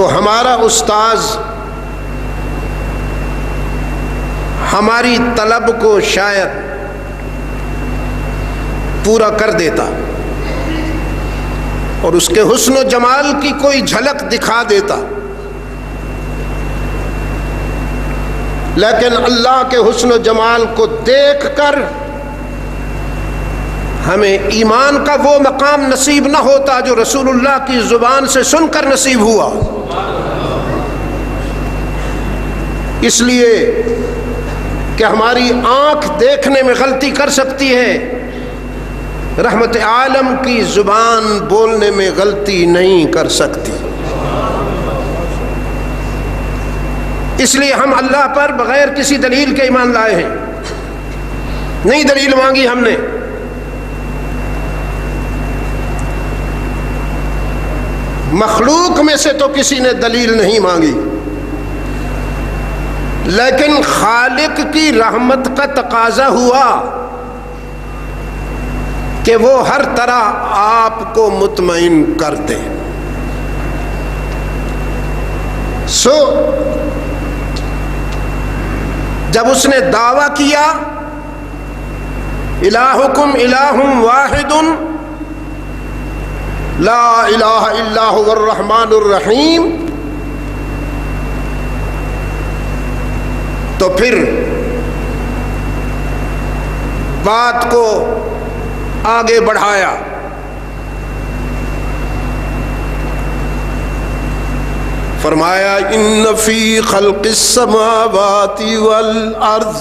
تو ہمارا استاذ ہماری طلب کو شاید پورا کر دیتا اور اس کے حسن و جمال کی کوئی جھلک دکھا دیتا، لیکن اللہ کے حسن و جمال کو دیکھ کر ہمیں ایمان کا وہ مقام نصیب نہ ہوتا جو رسول اللہ کی زبان سے سن کر نصیب ہوا۔ اس لیے کہ ہماری آنکھ دیکھنے میں غلطی کر سکتی ہے، رحمت عالم کی زبان بولنے میں غلطی نہیں کر سکتی۔ اس لیے ہم اللہ پر بغیر کسی دلیل کے ایمان لائے ہیں، نہیں دلیل مانگی ہم نے۔ مخلوق میں سے تو کسی نے دلیل نہیں مانگی، لیکن خالق کی رحمت کا تقاضا ہوا کہ وہ ہر طرح آپ کو مطمئن کر دے۔ جب اس نے دعویٰ کیا الہکم الہ واحد لا الہ الا هو الرحمن الرحیم، تو پھر بات کو آگے بڑھایا۔ فرمایا ان فی خلق السماوات والارض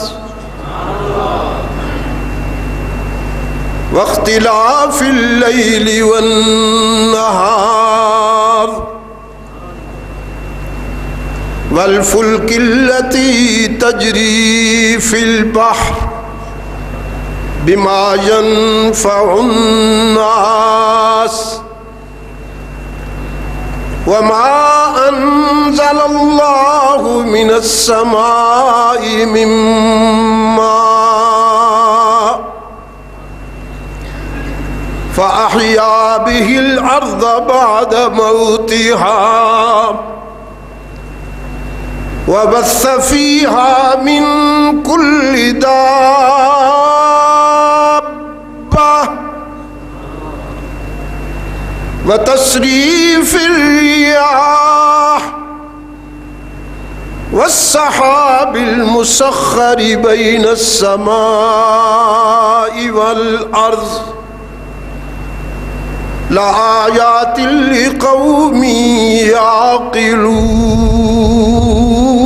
واختلاف اللیل والنہار والفلک التي تجری فی البحر بما ينفع الناس وما أنزل الله من السماء من ماء فأحيا به الأرض بعد موتها وبث فيها من كل دابة وتصريف الرياح والسحاب المسخر بين السماء والأرض لآيات لقوم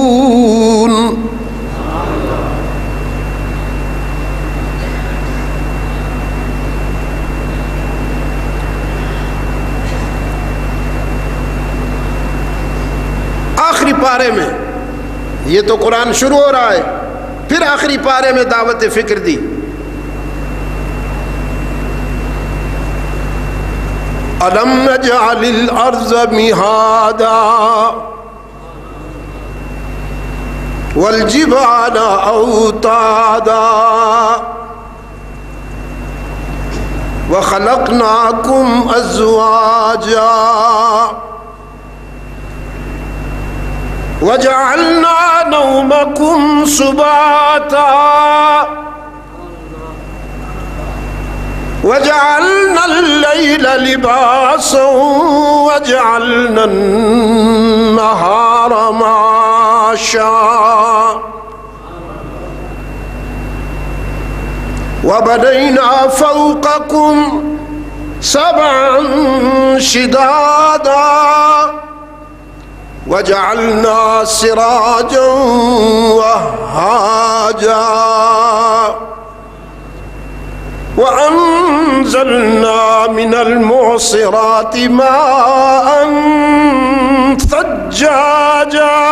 يعقلون۔ آخری پارے میں یہ تو قرآن شروع ہو رہا ہے، پھر آخری پارے میں دعوت فکر دی۔ أَلَمْ نَجْعَلِ الْأَرْضَ مِهَادًا وَالْجِبَالَ أَوْتَادًا وَخَلَقْنَاكُمْ أَزْوَاجًا وَجَعَلْنَا نَوْمَكُمْ سُبَاتًا وَجَعَلْنَا اللَّيْلَ لِبَاسًا وَجَعَلْنَا النَّهَارَ مَعَاشًا وَبَنَيْنَا فَوْقَكُمْ سَبْعًا شِدَادًا وَجَعَلْنَا سِرَاجًا وَهَّاجًا وَأَنزَلْنَا مِنَ الْمُعْصِرَاتِ مَاءً ثَجَّاجًا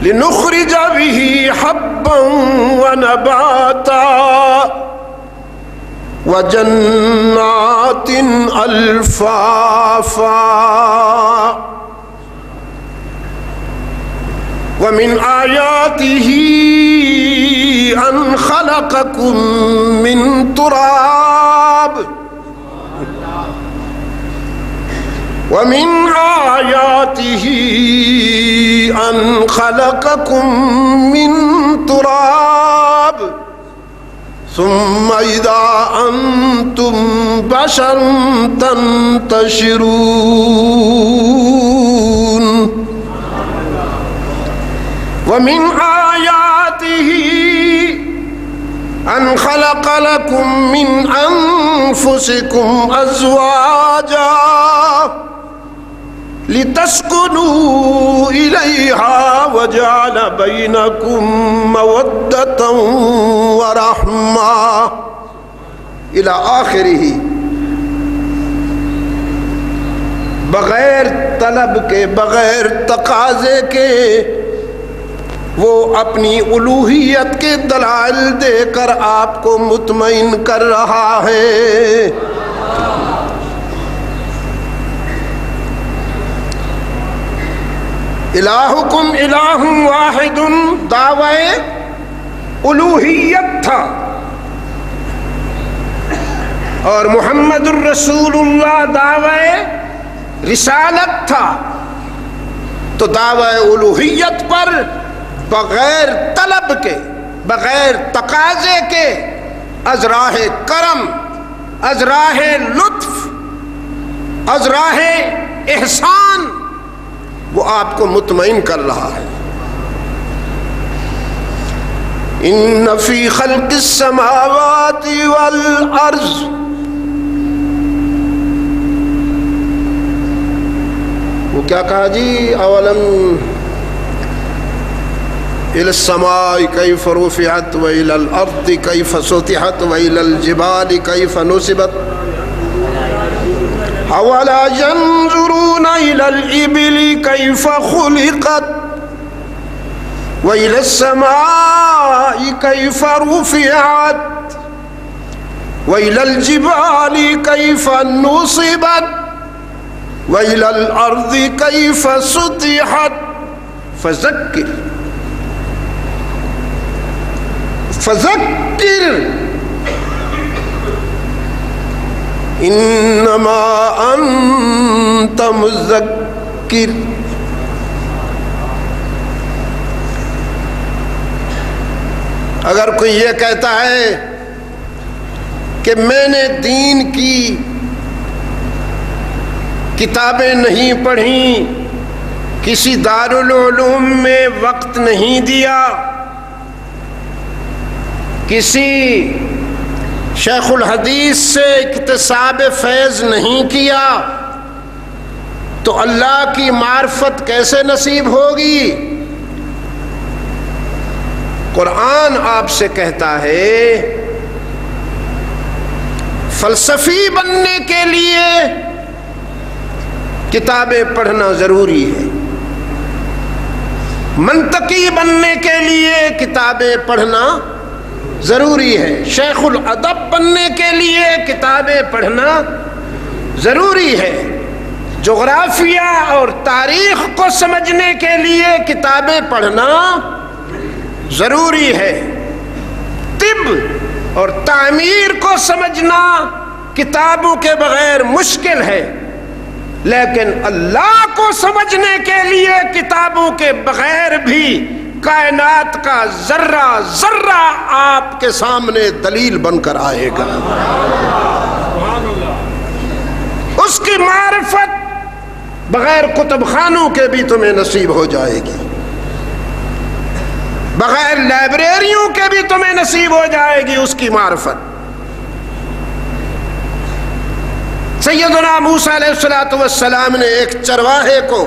لِنُخْرِجَ بِهِ حَبًّا وَنَبَاتًا وَجَنَّاتٍ أَلْفَافًا وَمِنْ آيَاتِهِ أَنْ خَلَقَكُم مِّن تُرَابٍ ومن آیاتہ ان خلقکم من تراب ثم اذا انتم بشر تنتشرون ومن آیاتہ ان خلق لکم من انفسکم ازواجا لتسكنوا إليها وجعل بينكم مودة ورحمة إلى آخره. بغیر طلب کے، بغیر تقاضے کے وہ اپنی الوہیت کے دلائل دے کر آپ کو مطمئن کر رہا ہے. الہکم الہ واحد دعوی الوہیت تھا، اور محمد الرسول اللہ دعوی رسالت تھا. تو دعوی الوہیت پر بغیر طلب کے، بغیر تقاضے کے، از راہ کرم، از راہ لطف، از راہ احسان وہ آپ کو مطمئن کر رہا ہے. ان فی خلق السماوات والارض وہ کیا کہا جی؟ اولم الى السماء کیف رفعت والى الارض کیف سطحت والى الجبال کیف نصبت اولا ينظرون الى الابل كيف خلقت والى السماء كيف رفعت والى الجبال كيف نصبت والى الارض كيف سطحت فذكر انما انت مذکر. اگر کوئی یہ کہتا ہے کہ میں نے دین کی کتابیں نہیں پڑھیں، کسی دارالعلوم میں وقت نہیں دیا، کسی شیخ الحدیث سے اکتساب فیض نہیں کیا، تو اللہ کی معرفت کیسے نصیب ہوگی؟ قرآن آپ سے کہتا ہے فلسفی بننے کے لیے کتابیں پڑھنا ضروری ہے، منطقی بننے کے لیے کتابیں پڑھنا ضروری ہے، شیخ الادب بننے کے لیے کتابیں پڑھنا ضروری ہے، جغرافیہ اور تاریخ کو سمجھنے کے لیے کتابیں پڑھنا ضروری ہے، طب اور تعمیر کو سمجھنا کتابوں کے بغیر مشکل ہے، لیکن اللہ کو سمجھنے کے لیے کتابوں کے بغیر بھی کائنات کا ذرہ ذرہ آپ کے سامنے دلیل بن کر آئے گا. اس کی معرفت بغیر کتب خانوں کے بھی تمہیں نصیب ہو جائے گی، بغیر لائبریریوں کے بھی تمہیں نصیب ہو جائے گی اس کی معرفت. سیدنا موسیٰ علیہ السلام نے ایک چرواہے کو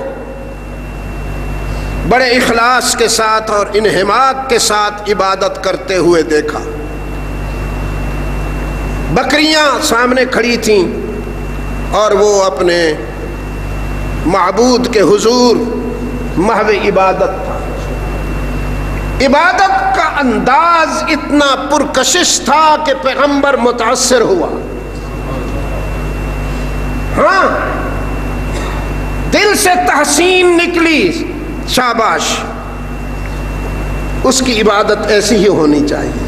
بڑے اخلاص کے ساتھ اور انہماک کے ساتھ عبادت کرتے ہوئے دیکھا. بکریاں سامنے کھڑی تھیں اور وہ اپنے معبود کے حضور محو عبادت تھا. عبادت کا انداز اتنا پرکشش تھا کہ پیغمبر متاثر ہوا. ہاں، دل سے تحسین نکلی، شاباش، اس کی عبادت ایسی ہی ہونی چاہیے.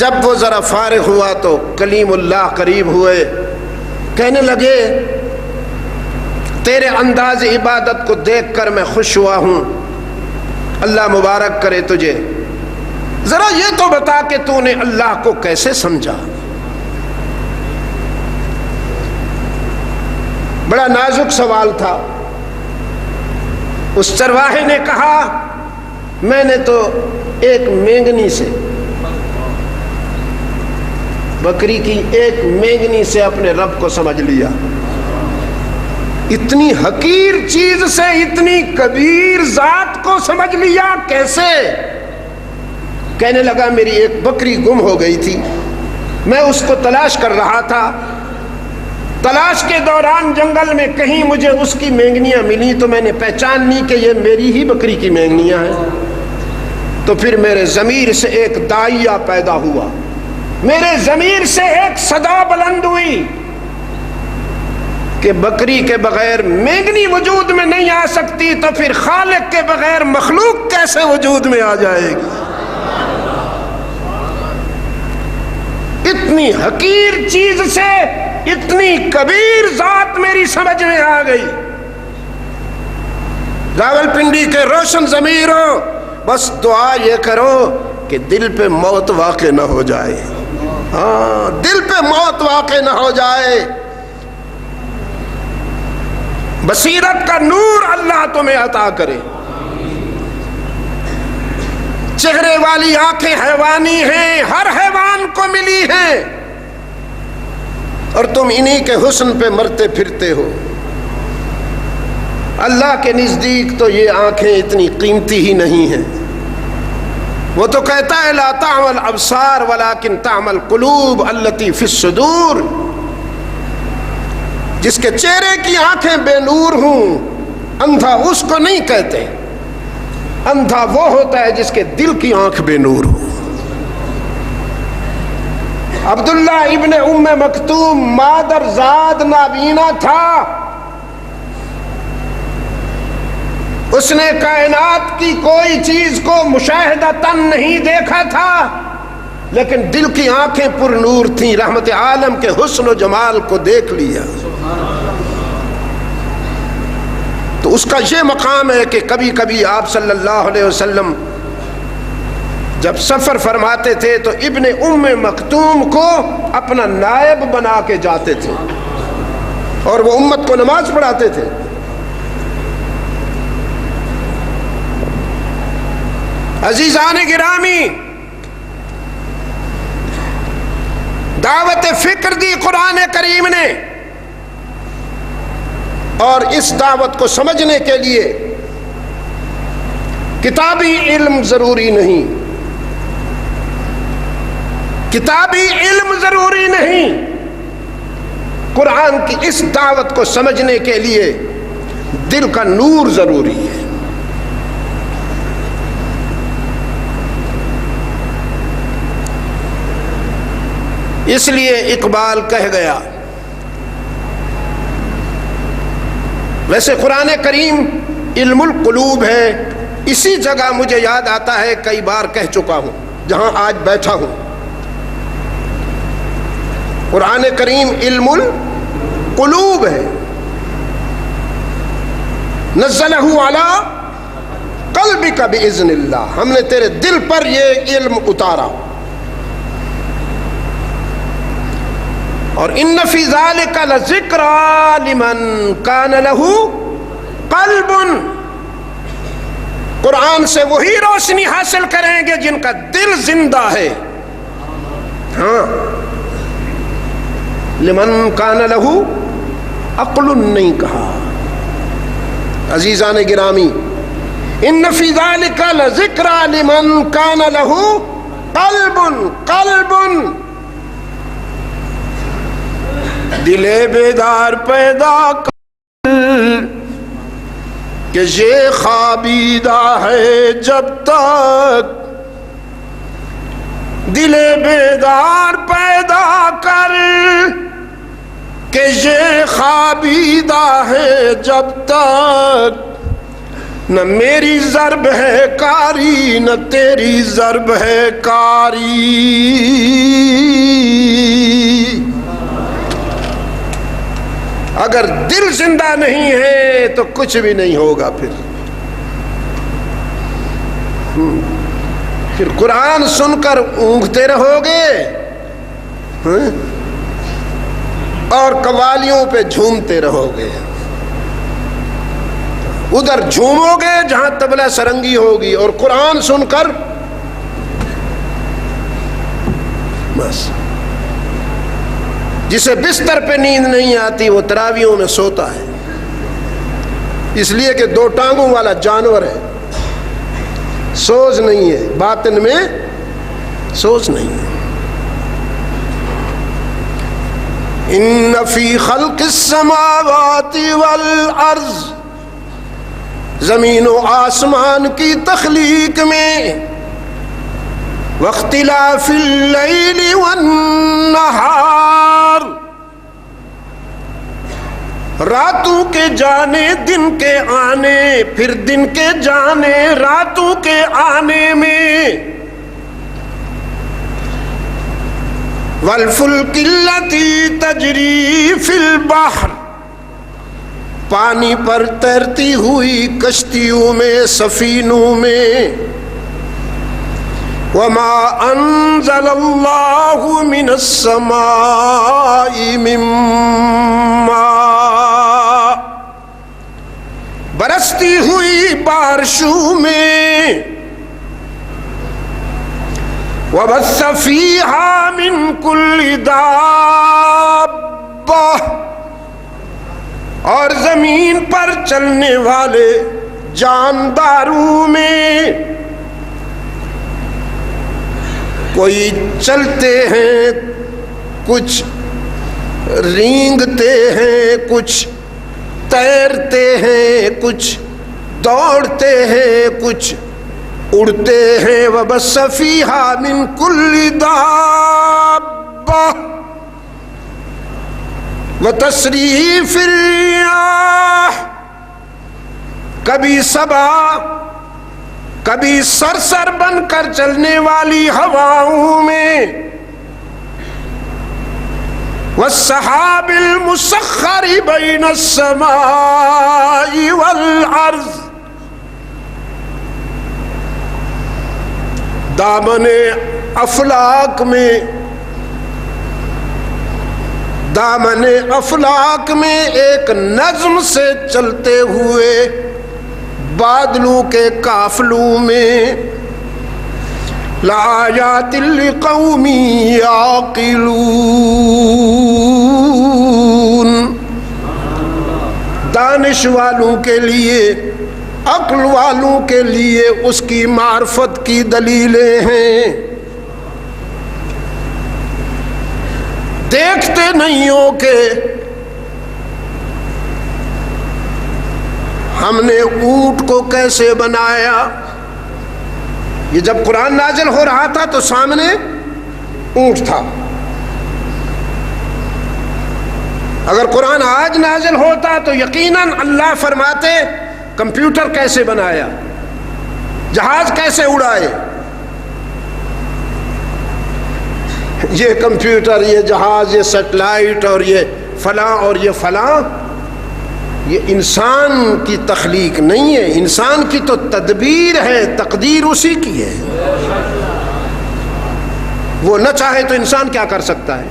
جب وہ ذرا فارغ ہوا تو کلیم اللہ قریب ہوئے کہنے لگے تیرے انداز عبادت کو دیکھ کر میں خوش ہوا ہوں، اللہ مبارک کرے تجھے، ذرا یہ تو بتا کہ تو نے اللہ کو کیسے سمجھا؟ بڑا نازک سوال تھا۔ اس چرواہے نے کہا میں نے تو ایک مینگنی سے، بکری کی ایک مینگنی سے اپنے رب کو سمجھ لیا۔ اتنی حقیر چیز سے اتنی کبیر ذات کو سمجھ لیا کیسے؟ کہنے لگا میری ایک بکری گم ہو گئی تھی، میں اس کو تلاش کر رہا تھا، تلاش کے دوران جنگل میں کہیں مجھے اس کی مینگنیاں ملی تو میں نے پہچان لی کہ یہ میری ہی بکری کی مینگنیاں ہیں۔ تو پھر میرے ضمیر سے ایک داعیہ پیدا ہوا، میرے ضمیر سے ایک صدا بلند ہوئی کہ بکری کے بغیر مینگنی وجود میں نہیں آ سکتی، تو پھر خالق کے بغیر مخلوق کیسے وجود میں آ جائے گی؟ اتنی حقیر چیز سے اتنی کبیر ذات میری سمجھ میں آ گئی۔ راولپنڈی کے روشن ضمیروں، بس دعا یہ کرو کہ دل پہ موت واقع نہ ہو جائے، ہاں دل پہ موت واقع نہ ہو جائے۔ بصیرت کا نور اللہ تمہیں عطا کرے۔ چہرے والی آنکھیں حیوانی ہیں، ہر حیوان کو ملی ہیں، اور تم انہی کے حسن پہ مرتے پھرتے ہو۔ اللہ کے نزدیک تو یہ آنکھیں اتنی قیمتی ہی نہیں ہیں۔ وہ تو کہتا ہے لا تعمى الابصار ولكن تعمى القلوب التي في الصدور۔ جس کے چہرے کی آنکھیں بے نور ہوں، اندھا اس کو نہیں کہتے، اندھا وہ ہوتا ہے جس کے دل کی آنکھ بے نور ہو۔ عبداللہ ابن ام مکتوم مادر زاد نابینا تھا، اس نے کائنات کی کوئی چیز کو مشاہدتاً نہیں دیکھا تھا، لیکن دل کی آنکھیں پر نور تھیں، رحمت عالم کے حسن و جمال کو دیکھ لیا۔ تو اس کا یہ مقام ہے کہ کبھی کبھی آپ صلی اللہ علیہ وسلم جب سفر فرماتے تھے تو ابن ام مکتوم کو اپنا نائب بنا کے جاتے تھے، اور وہ امت کو نماز پڑھاتے تھے۔ عزیزان گرامی، دعوت فکر دی قرآن کریم نے، اور اس دعوت کو سمجھنے کے لیے کتابی علم ضروری نہیں، کتابی علم ضروری نہیں، قرآن کی اس دعوت کو سمجھنے کے لیے دل کا نور ضروری ہے۔ اس لیے اقبال کہہ گیا، ویسے قرآن کریم علم القلوب ہے، اسی جگہ مجھے یاد آتا ہے کئی بار کہہ چکا ہوں جہاں آج بیٹھا ہوں، قرآن کریم علم القلوب ہے، نزلہ علی قلبک باذن اللہ، ہم نے تیرے دل پر یہ علم اتارا۔ اور ان فی ذلک لذکری لمن کان لہ قلب، قرآن سے وہی روشنی حاصل کریں گے جن کا دل زندہ ہے۔ ہاں، لمن کان لہ عقل نہیں کہا۔ عزیزان گرامی، ان فی ذلک لذکری لمن کان لہ قلب، قلب دل بیدار پیدا کر کہ یہ خوابیدہ ہے جب تک، دل بیدار پیدا کر کہ یہ خوابیدہ ہے جب تک، نہ میری ضرب ہے کاری نہ تیری ضرب ہے کاری۔ اگر دل زندہ نہیں ہے تو کچھ بھی نہیں ہوگا. پھر قرآن سن کر اونگتے رہو گے اور قوالیوں پہ جھومتے رہو گے. ادھر جھومو گے جہاں طبلہ سرنگی ہوگی اور قرآن سن کر بس. جسے بستر پہ نیند نہیں آتی وہ تراویحوں میں سوتا ہے، اس لیے کہ 2 ٹانگوں والا جانور ہے، سوز نہیں ہے، باطن میں سوز نہیں ہے. ان فی خلق السماوات والارض، زمین و آسمان کی تخلیق میں، واختلاف اللیل والنہار، راتوں کے جانے دن کے آنے، پھر دن کے جانے راتوں کے آنے میں، والفلک التی تجری فی البحر، پانی پر تیرتی ہوئی کشتیوں میں، سفینوں میں، وما انزل اللہ من السماء من ماء، برستی ہوئی بارشوں میں، وبث فیہا من کل دابہ، اور زمین پر چلنے والے جانداروں میں، کوئی چلتے ہیں، کچھ رینگتے ہیں، کچھ تیرتے ہیں، کچھ دوڑتے ہیں، کچھ اڑتے ہیں. وبث فیہا من کل دابہ وتصریف الریاح، کبھی صبا کبھی سرسر بن کر چلنے والی ہواؤں میں، والسحاب المسخر بین السماء والارض، دامن افلاک میں ایک نظم سے چلتے ہوئے بادلوں کے قافلوں میں، لآیات لقوم یعقلون، دانش والوں کے لیے، عقل والوں کے لیے اس کی معرفت کی دلیلیں ہیں. دیکھتے نہیں ہو کہ ہم نے اونٹ کو کیسے بنایا. یہ جب قرآن نازل ہو رہا تھا تو سامنے اونٹ تھا. اگر قرآن آج نازل ہوتا تو یقیناً اللہ فرماتے کمپیوٹر کیسے بنایا، جہاز کیسے اڑائے. یہ کمپیوٹر، یہ جہاز، یہ سیٹلائٹ اور یہ فلاں اور یہ فلاں، یہ انسان کی تخلیق نہیں ہے. انسان کی تو تدبیر ہے، تقدیر اسی کی ہے. وہ نہ چاہے تو انسان کیا کر سکتا ہے.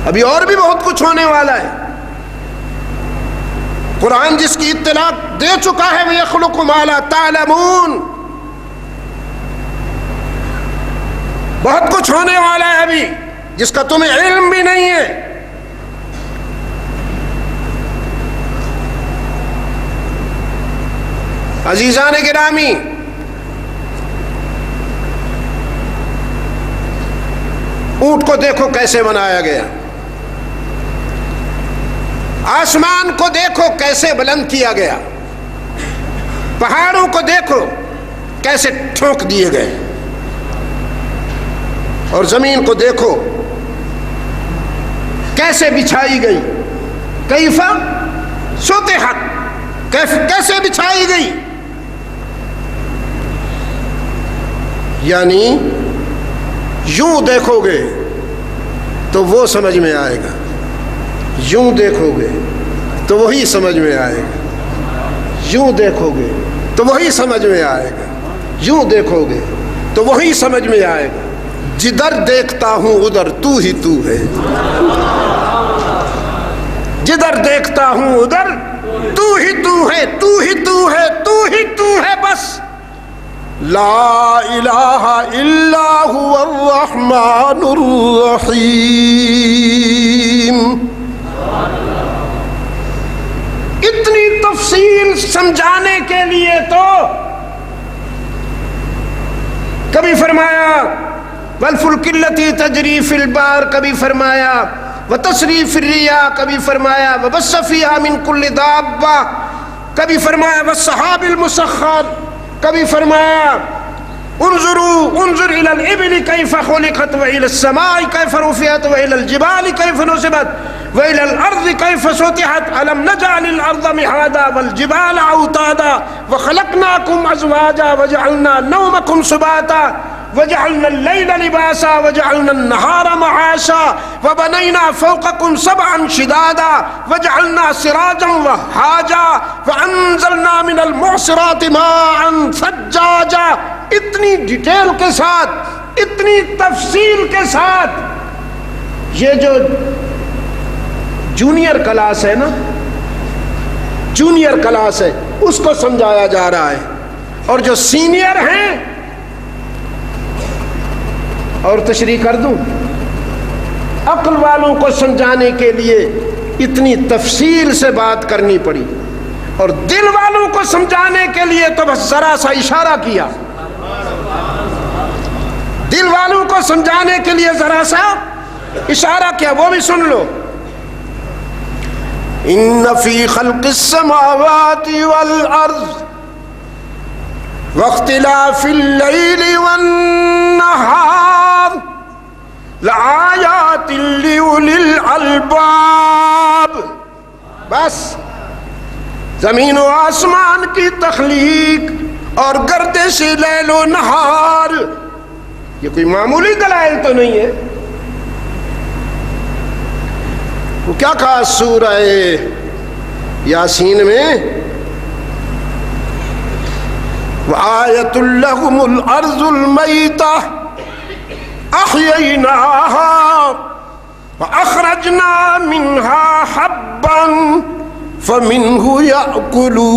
ابھی اور بھی بہت کچھ ہونے والا ہے. قرآن جس کی اطلاع دے چکا ہے، وَيَخْلُقُ مَا لَا تَعْلَمُونَ، بہت کچھ ہونے والا ہے ابھی جس کا تمہیں علم بھی نہیں ہے. عزیزان گرامی، اونٹ کو دیکھو کیسے بنایا گیا، آسمان کو دیکھو کیسے بلند کیا گیا، پہاڑوں کو دیکھو کیسے ٹھونک دیے گئے، اور زمین کو دیکھو کیسے بچھائی گئی. کیف سطحت، کیسے بچھائی گئی. یعنی یوں دیکھو گے تو وہ سمجھ میں آئے گا. یوں دیکھو گے تو وہی سمجھ میں آئے گا، یوں دیکھو گے تو وہی سمجھ میں آئے گا، یوں دیکھو گے تو وہی سمجھ میں آئے گا۔ جدھر دیکھتا ہوں ادھر تو ہی تو ہے، جدھر دیکھتا ہوں ادھر تو ہی تو ہے، تو ہی تو ہے، تو ہی تو ہے بس۔ لا الہ الا هو الرحمن الرحیم۔ اتنی تفصیل سمجھانے کے لیے تو کبھی فرمایا والفلک التی تجری فی البحر، کبھی فرمایا وتصریف الرياح، کبھی فرمایا وبث فیہا من کل دابہ، کبھی فرمایا والسحاب المسخر، کبھی فرمایا انظر الى الابل کیف خلقت والى السماء کیف رفعت والى الجبال کیف نصبت والى الارض کیف سطحت الم نجعل الارض مہادا والجبال اوتادا وخلقناکم ازواجا وجعلنا نومکم سباتا وجعلنا الليل لباسا وجعلنا النهار معاشا وبنينا فوقكم سبعا شدادا وجعلنا سراجا وهاجا وانزلنا من المعصرات ماء ثجاجا۔ اتنی ڈیٹیل کے ساتھ، اتنی تفصیل کے ساتھ یہ جو جونیئر کلاس ہے نا، جونیئر کلاس ہے، اس کو سمجھایا جا رہا ہے، اور جو سینئر ہیں، اور تشریح کر دوں، عقل والوں کو سمجھانے کے لیے اتنی تفصیل سے بات کرنی پڑی، اور دل والوں کو سمجھانے کے لیے تو بس ذرا سا اشارہ کیا، دل والوں کو سمجھانے کے لیے ذرا سا اشارہ کیا، وہ بھی سن لو۔ ان فی خلق السماوات والارض واختلاف اللیل والنہار لآیات لأولی الالباب۔ بس زمین و آسمان کی تخلیق اور گردش لیل و نہار، یہ کوئی معمولی دلائل تو نہیں ہے۔ وہ کیا کہا سورہ یاسین میں؟ وآیۃ لہم الارض المیتہ احییناہا فاخرجنا منہا حبا فمنہ یأکلون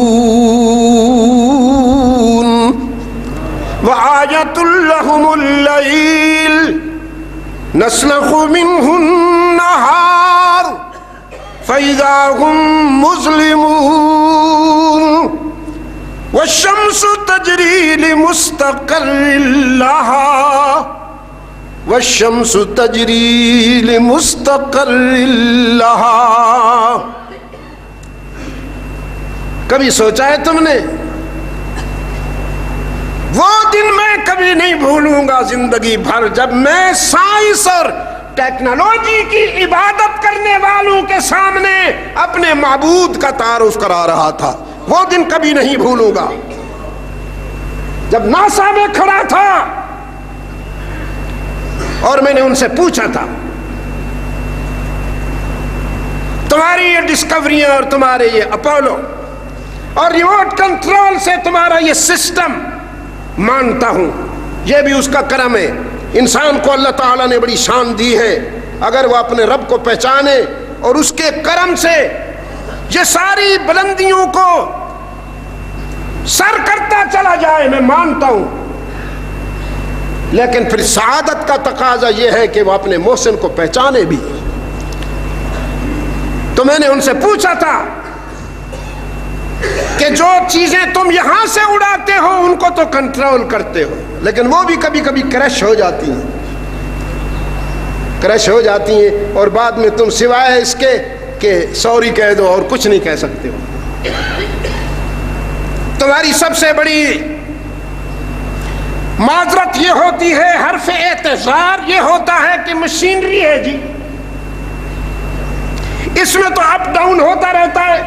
وآیۃ لہم اللیل نسلخ منہ النہار فإذا هم مظلمون والشمس تجری لمستقر لها والشمس تجری لمستقر لها۔ کبھی سوچا ہے تم نے؟ وہ دن میں کبھی نہیں بھولوں گا زندگی بھر، جب میں سائنس اور ٹیکنالوجی کی عبادت کرنے والوں کے سامنے اپنے معبود کا تعارف کرا رہا تھا، وہ دن کبھی نہیں بھولوں گا۔ جب ناسا میں کھڑا تھا اور میں نے ان سے پوچھا تھا تمہاری یہ ڈسکوریاں اور تمہارے یہ اپولو اور ریموٹ کنٹرول سے تمہارا یہ سسٹم، مانتا ہوں یہ بھی اس کا کرم ہے، انسان کو اللہ تعالیٰ نے بڑی شان دی ہے، اگر وہ اپنے رب کو پہچانے اور اس کے کرم سے یہ ساری بلندیوں کو سر کرتا چلا جائے، میں مانتا ہوں، لیکن پھر سعادت کا تقاضا یہ ہے کہ وہ اپنے محسن کو پہچانے بھی۔ تو میں نے ان سے پوچھا تھا کہ جو چیزیں تم یہاں سے اڑاتے ہو ان کو تو کنٹرول کرتے ہو، لیکن وہ بھی کبھی کبھی کریش ہو جاتی ہیں، کریش ہو جاتی ہیں، اور بعد میں تم سوائے اس کے کہ سوری کہہ دو اور کچھ نہیں کہہ سکتے ہو۔ تمہاری سب سے بڑی معذرت یہ ہوتی ہے، حرف اعتذار یہ ہوتا ہے کہ مشینری ہے جی، اس میں تو اپ ڈاؤن ہوتا رہتا ہے،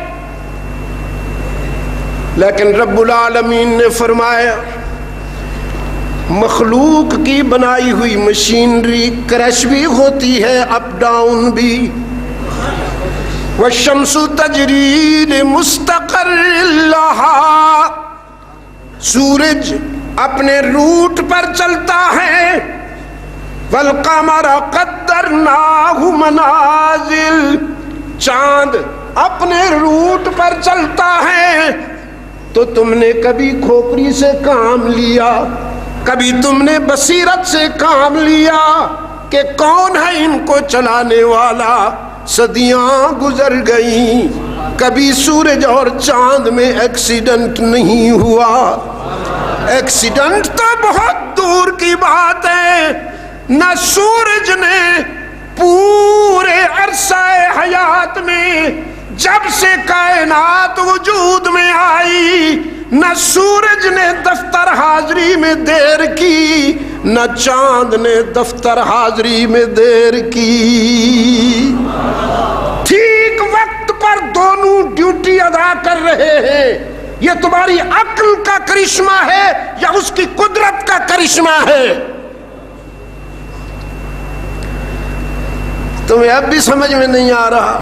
لیکن رب العالمین نے فرمایا مخلوق کی بنائی ہوئی مشینری کریش بھی ہوتی ہے، اپ ڈاؤن بھی، والشمس تجری لمستقر لہا، سورج اپنے روٹ پر چلتا ہے، والقمر قدرناہ منازل، چاند اپنے روٹ پر چلتا ہے۔ تو تم نے کبھی کھوپڑی سے کام لیا، کبھی تم نے بصیرت سے کام لیا کہ کون ہے ان کو چلانے والا؟ صدیاں گزر گئیں، کبھی سورج اور چاند میں ایکسیڈنٹ نہیں ہوا۔ ایکسیڈنٹ تو بہت دور کی بات ہے، نہ سورج نے پورے عرصہ حیات میں جب سے کائنات وجود میں آئی، نہ سورج نے دفتر حاضری میں دیر کی، نہ چاند نے دفتر حاضری میں دیر کی۔ ٹھیک وقت پر دونوں ڈیوٹی ادا کر رہے ہیں۔ یہ تمہاری عقل کا کرشمہ ہے یا اس کی قدرت کا کرشمہ ہے؟ تمہیں اب بھی سمجھ میں نہیں آ رہا،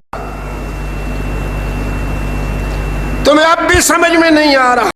تمہیں اب بھی سمجھ میں نہیں آ رہا۔